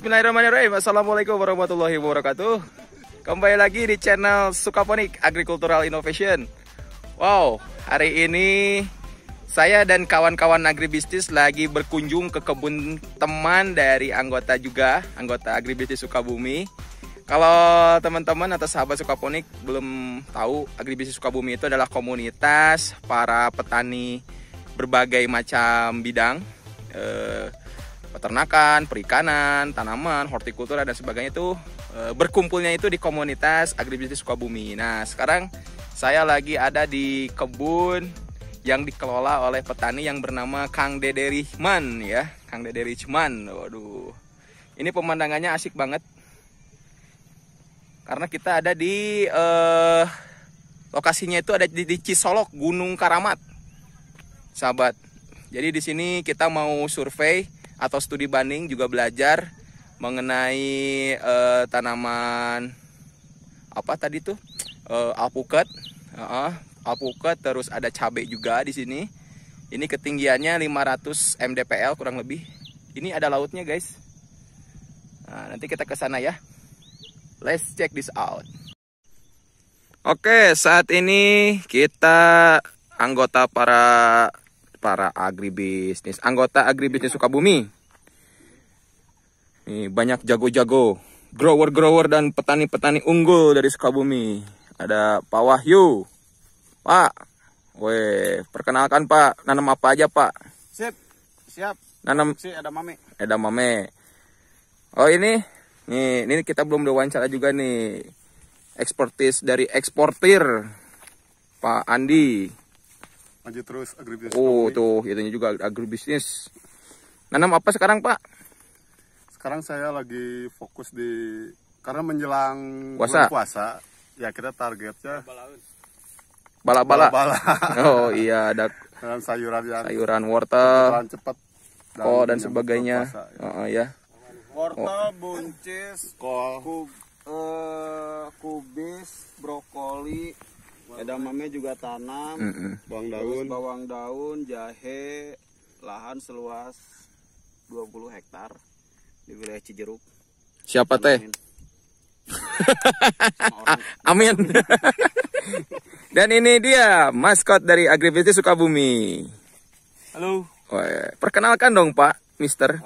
Bismillahirrahmanirrahim. Assalamualaikum warahmatullahi wabarakatuh. Kembali lagi di channel Sukaponik Agricultural Innovation. Wow, hari ini saya dan kawan-kawan agribisnis lagi berkunjung ke kebun teman dari anggota agribisnis Sukabumi. Kalau teman-teman atau sahabat Sukaponik belum tahu, agribisnis Sukabumi itu adalah komunitas para petani berbagai macam bidang, peternakan, perikanan, tanaman, hortikultura dan sebagainya itu berkumpulnya itu di komunitas agribisnis Sukabumi. Nah, sekarang saya lagi ada di kebun yang dikelola oleh petani yang bernama Kang Dede Richman ya, Kang Dede Richman. Waduh. Ini pemandangannya asik banget. Karena kita ada di lokasinya itu ada di Cisolok, Gunung Karamat. Sahabat. Jadi di sini kita mau survei atau studi banding, juga belajar mengenai tanaman apa tadi tuh, alpukat, alpukat, terus ada cabai juga di sini. Ini ketinggiannya 500 mdpl kurang lebih. Ini ada lautnya guys. Nah, nanti kita ke sana ya. Let's check this out. Oke, saat ini kita anggota para agribisnis, anggota agribisnis Sukabumi. Nih, banyak jago-jago, grower-grower dan petani-petani unggul dari Sukabumi. Ada Pak Wahyu. Pak, weh, perkenalkan Pak, nanam apa aja Pak? Siap. Nanam edamame. Oh ini kita belum diwawancara juga nih. Eksportis dari eksportir Pak Andi. Maju terus agribisnis. Oh tuh, itunya juga agribisnis. Nanam apa sekarang Pak? Sekarang saya lagi fokus karena menjelang puasa. bulan puasa, ya kita targetnya Bala-bala. Oh iya, ada dengan sayuran wortel, cepat, kol dan sebagainya. Puasa, ya. Ya. Wortel, buncis, kol, kubis, brokoli, edamame juga tanam, bawang daun, jahe, lahan seluas 20 hektar di wilayah Cijeruk. Siapa teh? Amin. Dan ini dia maskot dari agribisnis Sukabumi. Halo. Perkenalkan dong Pak, Mister.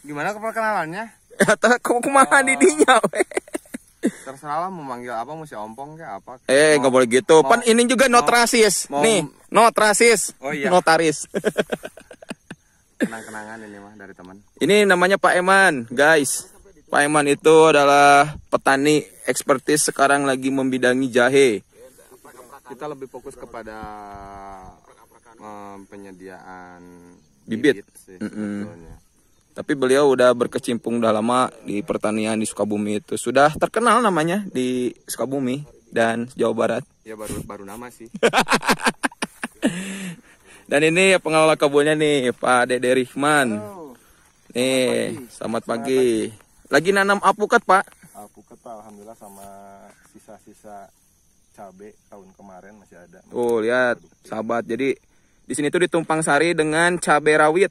Gimana perkenalannya? Atau kumaha didinya? Terserah lah mau manggil apa, mesti ompong kayak apa. Nggak boleh gitu. Pan ini juga notrasis. Nih, notrasis. Oh iya. Notaris. Kenang-kenangan ini mah dari teman. Ini namanya Pak Eman, guys. Pak Eman itu adalah petani ekspertis, sekarang lagi membidangi jahe. Kita lebih fokus kepada penyediaan bibit sih, sebetulnya. Tapi beliau udah berkecimpung udah lama di pertanian di Sukabumi itu. Sudah terkenal namanya di Sukabumi dan Jawa Barat. Ya baru nama sih. Dan ini pengelola kebunnya nih, Pak Dede Richman. Nih, selamat pagi. Lagi nanam alpukat, Pak? Alpukat Pak, alhamdulillah, sama sisa-sisa cabai tahun kemarin masih ada. Oh, lihat, sahabat. Jadi di sini tuh ditumpang sari dengan cabai rawit.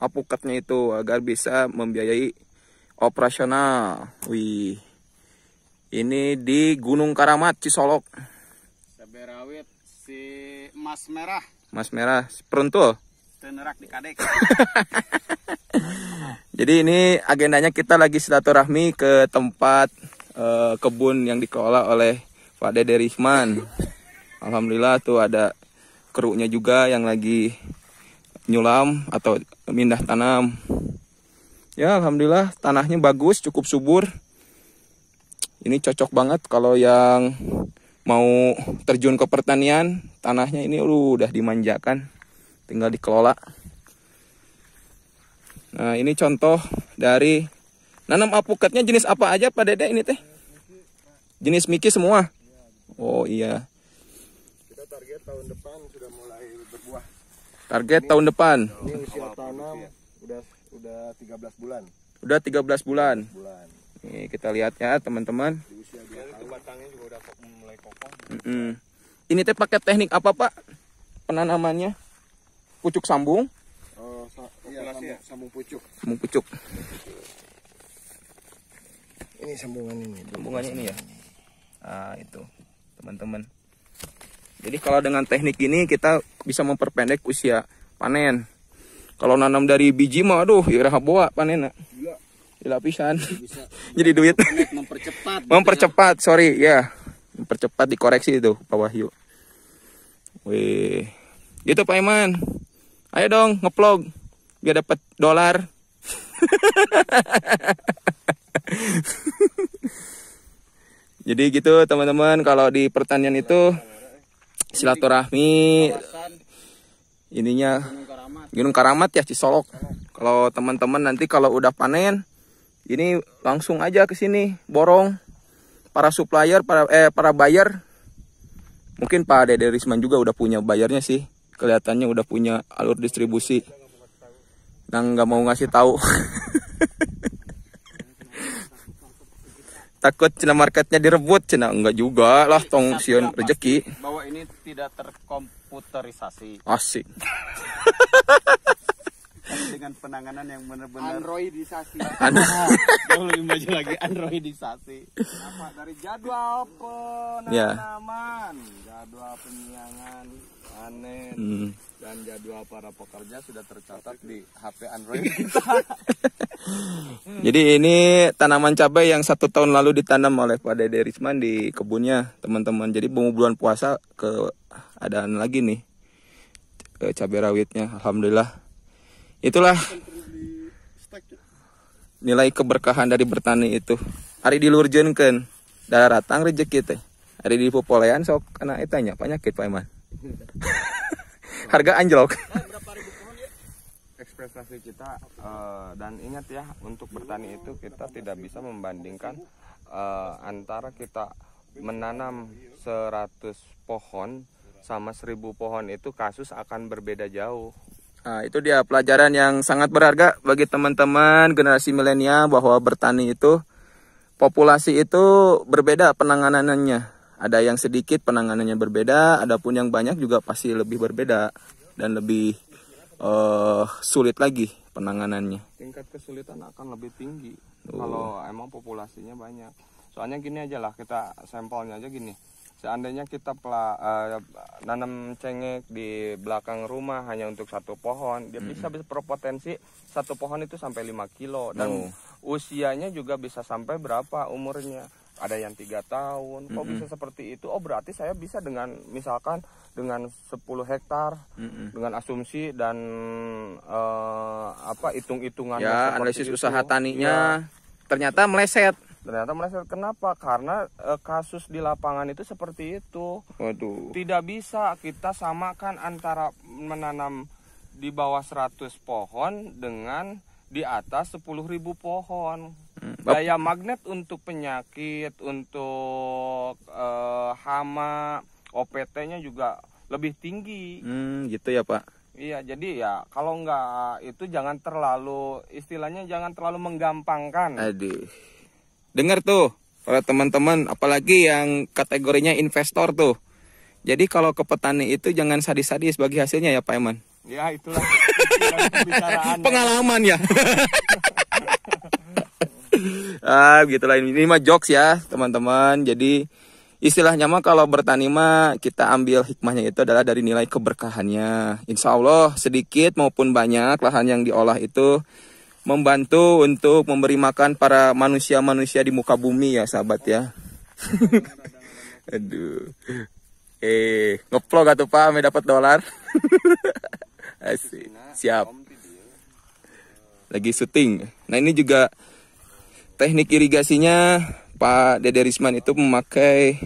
Alpukatnya itu agar bisa membiayai operasional. Wih, ini di Gunung Karamat, Cisolok. Cabai rawit si Mas Merah. Mas Merah, peruntul. Tenerak di kadek. Jadi ini agendanya kita lagi silaturahmi ke tempat kebun yang dikelola oleh Pak Dede Richman. Alhamdulillah tuh ada krunya juga yang lagi nyulam atau mindah tanam. Ya alhamdulillah tanahnya bagus, cukup subur. Ini cocok banget kalau yang mau terjun ke pertanian. Tanahnya ini udah dimanjakan, tinggal dikelola. Nah ini contoh dari nanam alpukatnya. Jenis apa aja Pak Dede ini teh? Jenis Miki semua? Oh iya. Kita target tahun depan sudah mulai berbuah. Target tahun depan. Ini usia tanam udah 13 bulan. Udah 13 bulan. Nih kita lihat ya teman-teman. Di usia 2 tahun. Batangnya juga udah mulai kokoh. Ini teh pakai teknik apa Pak? Penanamannya? Pucuk sambung? sambung pucuk. Sambung pucuk. Ini sambungan ini. Sambungannya ini ya. Nah, itu teman-teman. Jadi kalau dengan teknik ini kita bisa memperpendek usia panen. Kalau nanam dari biji mah aduh iraha boa panen. Gila pisan. Jadi duit. Mempercepat, sorry ya. Mempercepat, dikoreksi itu Pak Wahyu. Wih. Gitu Pak Iman. Ayo dong ngeplog biar dapat dolar. Jadi gitu teman-teman, kalau di pertanian itu silaturahmi ininya Gunung Karamat ya, Cisolok. Kalau teman-teman nanti kalau udah panen ini langsung aja ke sini borong para supplier, para buyer. Mungkin Pak Dede Risman juga udah punya bayarnya sih. Kelihatannya udah punya alur distribusi. Nang nggak mau ngasih tahu. Takut cina marketnya direbut, cina enggak juga lah, tong sion rezeki. Bahwa ini tidak terkomputerisasi. Asik. Dengan penanganan yang benar-benar Androidisasi. jauh lebih maju lagi, androidisasi. Apa dari jadwal penanaman, jadwal penyiangan, panen, dan jadwal para pekerja sudah tercatat di HP Android kita. Jadi ini tanaman cabai yang 1 tahun lalu ditanam oleh Pak Dede Risman di kebunnya teman-teman. Jadi bulan puasa keadaan lagi nih cabai rawitnya. Alhamdulillah. Itulah nilai keberkahan dari bertani itu. Ari dilurjeunkeun daratang rezeki teh. Ari dipopolean sok kana eta nya penyakit Pak Iman. Harga anjlok. Ekspektasi kita dan ingat ya, untuk bertani itu kita tidak bisa membandingkan antara kita menanam 100 pohon sama 1000 pohon, itu kasus akan berbeda jauh. Nah, itu dia pelajaran yang sangat berharga bagi teman-teman generasi milenial, bahwa bertani itu populasi itu berbeda penanganannya. Ada yang sedikit penanganannya berbeda, adapun yang banyak juga pasti lebih berbeda dan lebih sulit lagi penanganannya. Tingkat kesulitan akan lebih tinggi kalau emang populasinya banyak. Soalnya gini aja lah, kita sampelnya aja gini. Seandainya kita nanam cengkeh di belakang rumah hanya untuk 1 pohon, dia bisa berpotensi 1 pohon itu sampai 5 kilo. Dan usianya juga bisa sampai berapa umurnya. Ada yang 3 tahun. Kok bisa seperti itu? Oh, berarti saya bisa dengan misalkan dengan 10 hektar dengan asumsi dan hitung-hitungan ya, analisis usaha taninya ternyata meleset. Kenapa? Karena kasus di lapangan itu seperti itu. Waduh. Tidak bisa kita samakan antara menanam di bawah 100 pohon dengan di atas 10.000 pohon. Daya magnet untuk penyakit, untuk hama, OPT-nya juga lebih tinggi. Gitu ya Pak. Iya, jadi ya kalau enggak itu jangan terlalu, istilahnya jangan terlalu menggampangkan. Aduh. Dengar tuh para teman-teman, apalagi yang kategorinya investor tuh. Jadi kalau ke petani itu jangan sadis-sadis bagi hasilnya ya Pak Iman. Ya itulah pembicaraan. Pengalaman ya. Gitulah, ini mah jokes ya teman-teman. Jadi istilahnya mah kalau bertani mah kita ambil hikmahnya itu adalah dari nilai keberkahannya. Insya Allah sedikit maupun banyak lahan yang diolah itu membantu untuk memberi makan para manusia-manusia di muka bumi ya sahabat ya. Aduh. Ngeplog atuh Pak, ame dapat dolar. Asik. Siap. Lagi syuting. Nah, ini juga teknik irigasinya Pak Dede Risman itu memakai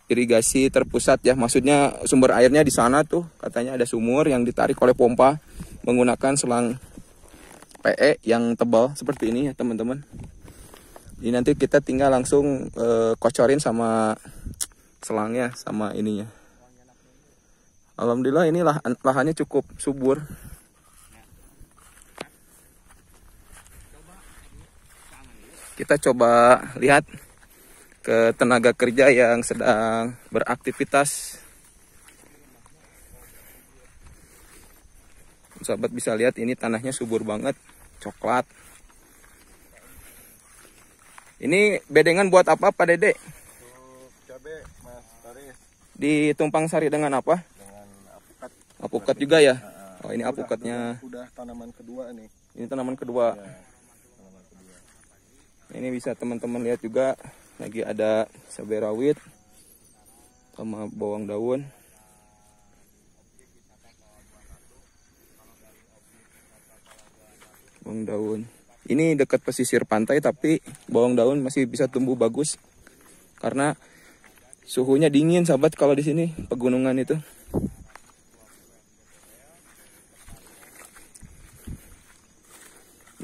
irigasi terpusat ya. Maksudnya sumber airnya di sana tuh katanya ada sumur yang ditarik oleh pompa menggunakan selang PE yang tebal seperti ini ya teman-teman. Ini nanti kita tinggal langsung kocorin sama selangnya sama ininya. Alhamdulillah ini lahannya cukup subur. Kita coba lihat ke tenaga kerja yang sedang beraktivitas. sahabat bisa lihat ini tanahnya subur banget, coklat. Ini bedengan buat apa Pak Dede? Cabe Mas Taris. Ditumpang sari dengan apa? Dengan apukat. Apukat juga ya? Oh ini apukatnya. Udah tanaman kedua nih. Ini tanaman kedua. Ya, tanaman kedua. Ini bisa teman-teman lihat juga. Lagi ada cabai rawit sama bawang daun. Bawang daun. Ini dekat pesisir pantai tapi bawang daun masih bisa tumbuh bagus karena suhunya dingin sahabat kalau di sini pegunungan itu.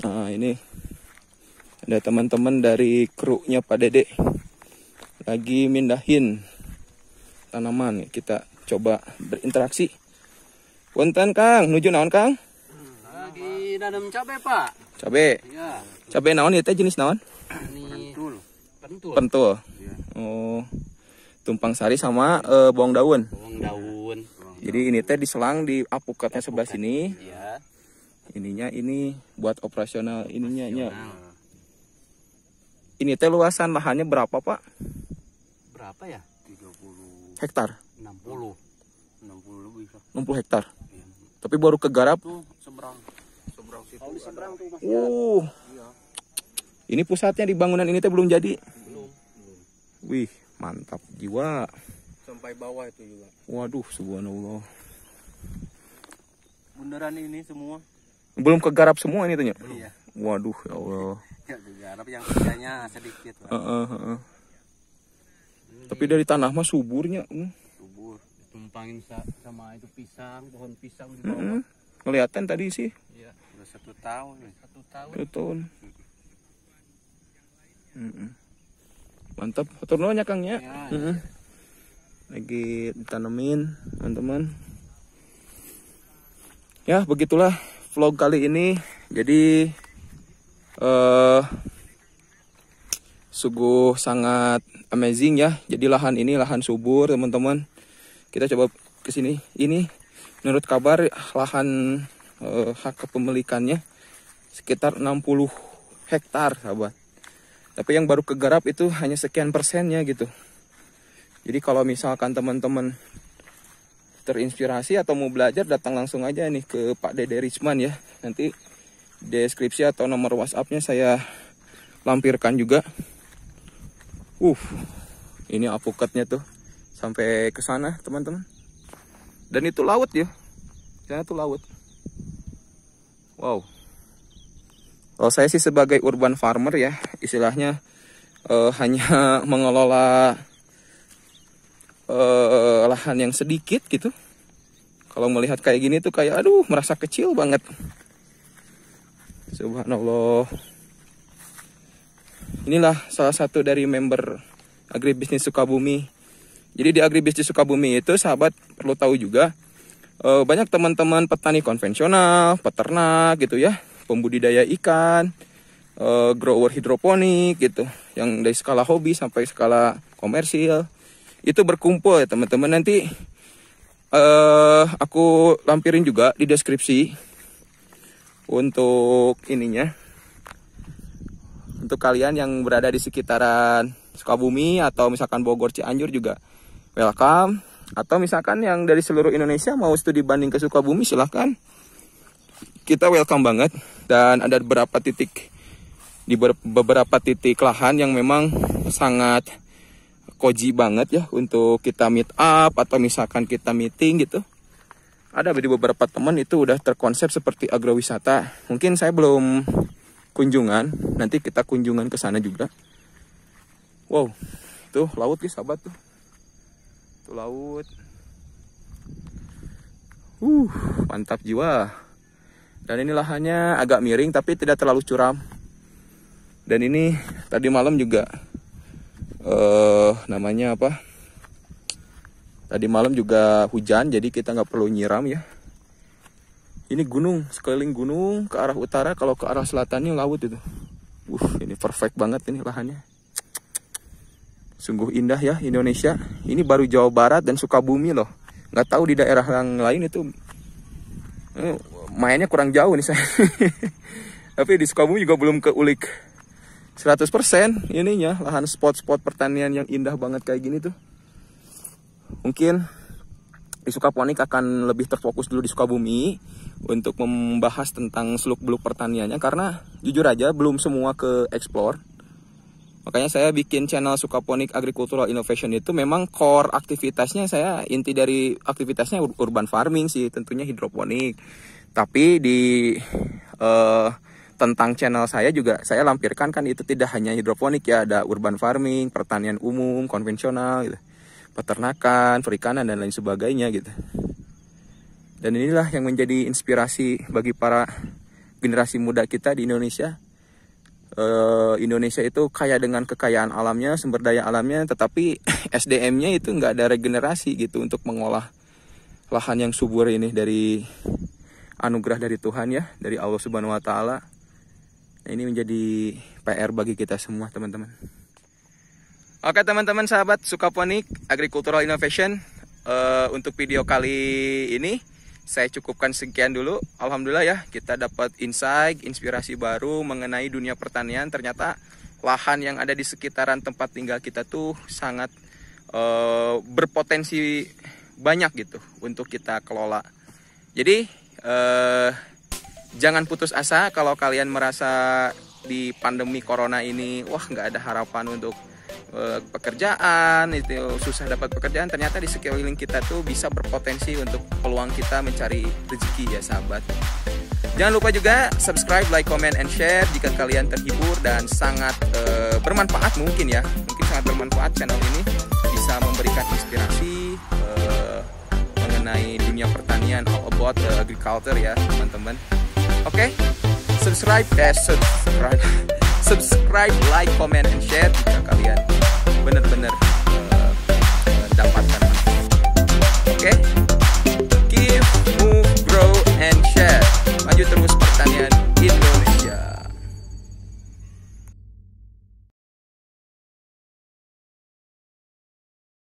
Nah ini ada teman-teman dari krunya Pak Dede lagi mindahin tanaman. Kita coba berinteraksi. Punten Kang, nuju naon Kang? Lagi nanam cabai Pak. Cabe. Ya. Cabe naon ieu teh jenis naon? Ini pentul. Pentul. Oh. Tumpang sari sama bawang daun. Bawang daun. Jadi ini teh diselang di apukatnya sebelah sini. Ya. Ininya ini buat operasional ininya nya. Ini teh luasan lahannya berapa, Pak? Berapa ya? 30 Hektar. 60. 60 lebih Pak. 60 hektar. Tapi baru kegarap. Tuh seberang. Seberang situ. Kalau di seberang tuh Mas. Ini pusatnya di bangunan ini teh belum jadi. Belum. Wih, mantap jiwa. Sampai bawah itu juga. Waduh, subhanallah. Bundaran ini semua. Belum kegarap semua ini tuhnya. Iya. Waduh, ya Allah. Ya digarap yang kerjanya sedikit Pak. Tapi dari tanah mah suburnya. Subur. Ditumpangin sama itu pisang, pohon pisang di bawah. Kelihatan tadi sih. Iya. Udah 1 tahun. 1 tahun. Betul. Mantap. Hatur nuhun ya Kang ya. Lagi ditanemin teman-teman. Ya begitulah vlog kali ini. Jadi sungguh sangat amazing ya. Jadi lahan ini lahan subur teman-teman. Kita coba ke sini. Ini menurut kabar lahan hak kepemilikannya sekitar 60 hektar sahabat. Tapi yang baru kegarap itu hanya sekian persennya gitu. Jadi kalau misalkan teman-teman terinspirasi atau mau belajar, datang langsung aja nih ke Pak Dede Richman ya. Nanti deskripsi atau nomor WhatsApp-nya saya lampirkan juga. Ini apukatnya tuh sampai ke sana teman-teman. Dan itu laut ya. Sana tuh laut. Wow. Kalau saya sih sebagai urban farmer ya, istilahnya hanya mengelola lahan yang sedikit gitu. Kalau melihat kayak gini tuh kayak aduh merasa kecil banget. Subhanallah. Inilah salah satu dari member Agribisnis Sukabumi. Jadi di Agribisnis Sukabumi itu sahabat perlu tahu juga banyak teman-teman petani konvensional, peternak gitu ya, pembudidaya ikan, grower hidroponik gitu, yang dari skala hobi sampai skala komersil itu berkumpul ya teman-teman. Nanti aku lampirin juga di deskripsi untuk ininya, untuk kalian yang berada di sekitaran Sukabumi atau misalkan Bogor, Cianjur juga welcome. Atau misalkan yang dari seluruh Indonesia mau studi banding ke Sukabumi silahkan. Kita welcome banget. Dan ada beberapa titik di beberapa titik lahan yang memang sangat koji banget ya untuk kita meet up atau misalkan kita meeting gitu. Ada di beberapa teman itu udah terkonsep seperti agrowisata. Mungkin saya belum kunjungan, nanti kita kunjungan ke sana juga. Wow, tuh laut nih sahabat tuh. Tuh laut. Mantap jiwa. Dan ini lahannya agak miring tapi tidak terlalu curam. Dan ini tadi malam juga namanya apa? Tadi malam juga hujan, jadi kita nggak perlu nyiram ya. Ini gunung, sekeliling gunung ke arah utara, kalau ke arah selatannya laut itu. Ini perfect banget ini lahannya. Sungguh indah ya Indonesia. Ini baru Jawa Barat dan Sukabumi loh. Nggak tahu di daerah yang lain itu mainnya kurang jauh nih saya. Tapi di Sukabumi juga belum keulik 100% ininya, lahan spot-spot pertanian yang indah banget kayak gini tuh. Mungkin di Sukaponik akan lebih terfokus dulu di Sukabumi untuk membahas tentang seluk-beluk pertaniannya, karena jujur aja belum semua ke explore. Makanya saya bikin channel Sukaponik Agricultural Innovation itu memang core aktivitasnya, saya inti dari aktivitasnya urban farming sih, tentunya hidroponik. Tapi di tentang channel saya juga saya lampirkan kan itu tidak hanya hidroponik ya, ada urban farming, pertanian umum, konvensional gitu, peternakan, perikanan dan lain sebagainya gitu. Dan inilah yang menjadi inspirasi bagi para generasi muda kita di Indonesia. Indonesia itu kaya dengan kekayaan alamnya, sumber daya alamnya, tetapi SDM-nya itu nggak ada regenerasi gitu untuk mengolah lahan yang subur ini dari anugerah dari Tuhan ya, dari Allah Subhanahu wa Ta'ala. Nah, ini menjadi PR bagi kita semua teman-teman. Oke teman-teman sahabat Sukaponik Agricultural Innovation, untuk video kali ini saya cukupkan sekian dulu. Alhamdulillah ya, kita dapat insight, inspirasi baru mengenai dunia pertanian. Ternyata lahan yang ada di sekitaran tempat tinggal kita tuh sangat berpotensi banyak gitu untuk kita kelola. Jadi jangan putus asa kalau kalian merasa di pandemi corona ini wah nggak ada harapan untuk pekerjaan, itu susah dapat pekerjaan. Ternyata di sekeliling kita tuh bisa berpotensi untuk peluang kita mencari rezeki ya sahabat. Jangan lupa juga subscribe, like, comment, and share jika kalian terhibur dan sangat bermanfaat mungkin sangat bermanfaat channel ini, bisa memberikan inspirasi mengenai dunia pertanian, all about agriculture ya teman-teman. Oke, subscribe, like, comment, and share jika kalian benar-benar dapatkan. Oke.